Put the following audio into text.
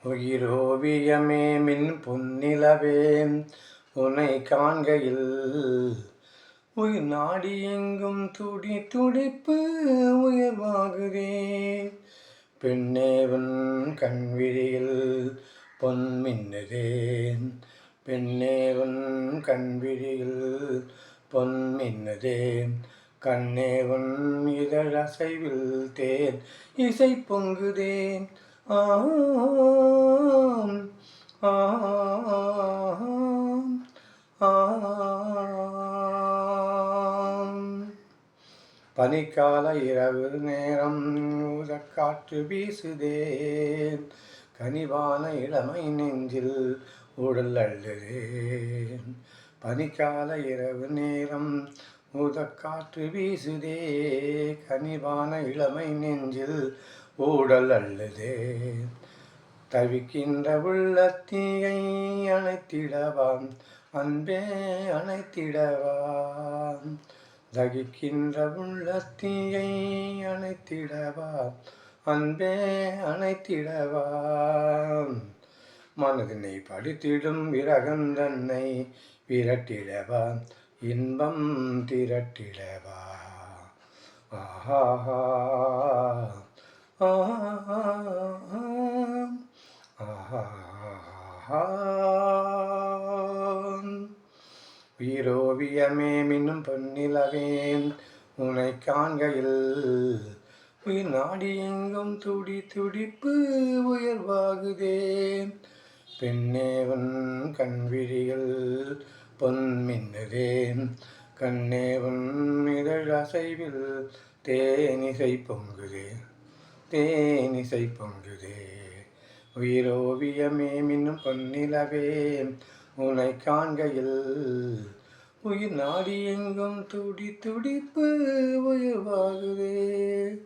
உயிரோவியமே மின் பொன்னிலவே உனை காண்கையில் உயிர் நாடி எங்கும் துடி துடிப்பு உயர்வாகுதே. பெண்ணேவன் கண்விழியில் பொன் மின்னுதே, பெண்ணேவன் கண்விழியில் பொன் மின்னுதே. கண்ணேவன் இதழசைவில் தேன் இசை பொங்குதே. ஆம் ஆம் ஆம். பனிக்கால இரவு நேரம் ஊதக்காற்று வீசுதே, கனிவான இளமை நெஞ்சில் உடல் அள்ளுதே. பனிக்கால இரவு நேரம் ஊதக்காற்று வீசுதே, கனிவான இளமை நெஞ்சில் ஊடல் அள்ளுதே. தவிக்கின்ற உள்ளத்தீயை அணைத்திடவாம் அன்பே அணைத்திடவாம். தகிக்கின்ற உள்ளத்தீயை அணைத்திடவாம் அன்பே அணைத்திடவாம். மனதினை படித்திடும் விரகந்தன்னை விரட்டிடவாம் இன்பம் திரட்டிடவா. ஆஹா உயிரோவியமே மின்னும் பொன்னிலவே உனை காண்கையில் உயிர் நாடி எங்கும் துடி துடிப்பு உயர்வாகுதே. பெண்ணேவன் கண்விழிகள் பொன் மின்னுதே, கண்ணேவன் இதழ் அசைவில் தேனிசை பொங்குதே, தேனிசை பொங்குதே. உயிரோவியமே மின்னும் பொன்னிலவே உனை காண்கையில் உயிர் நாடி எங்கும் துடி துடிப்பு உயர்வாகுதே.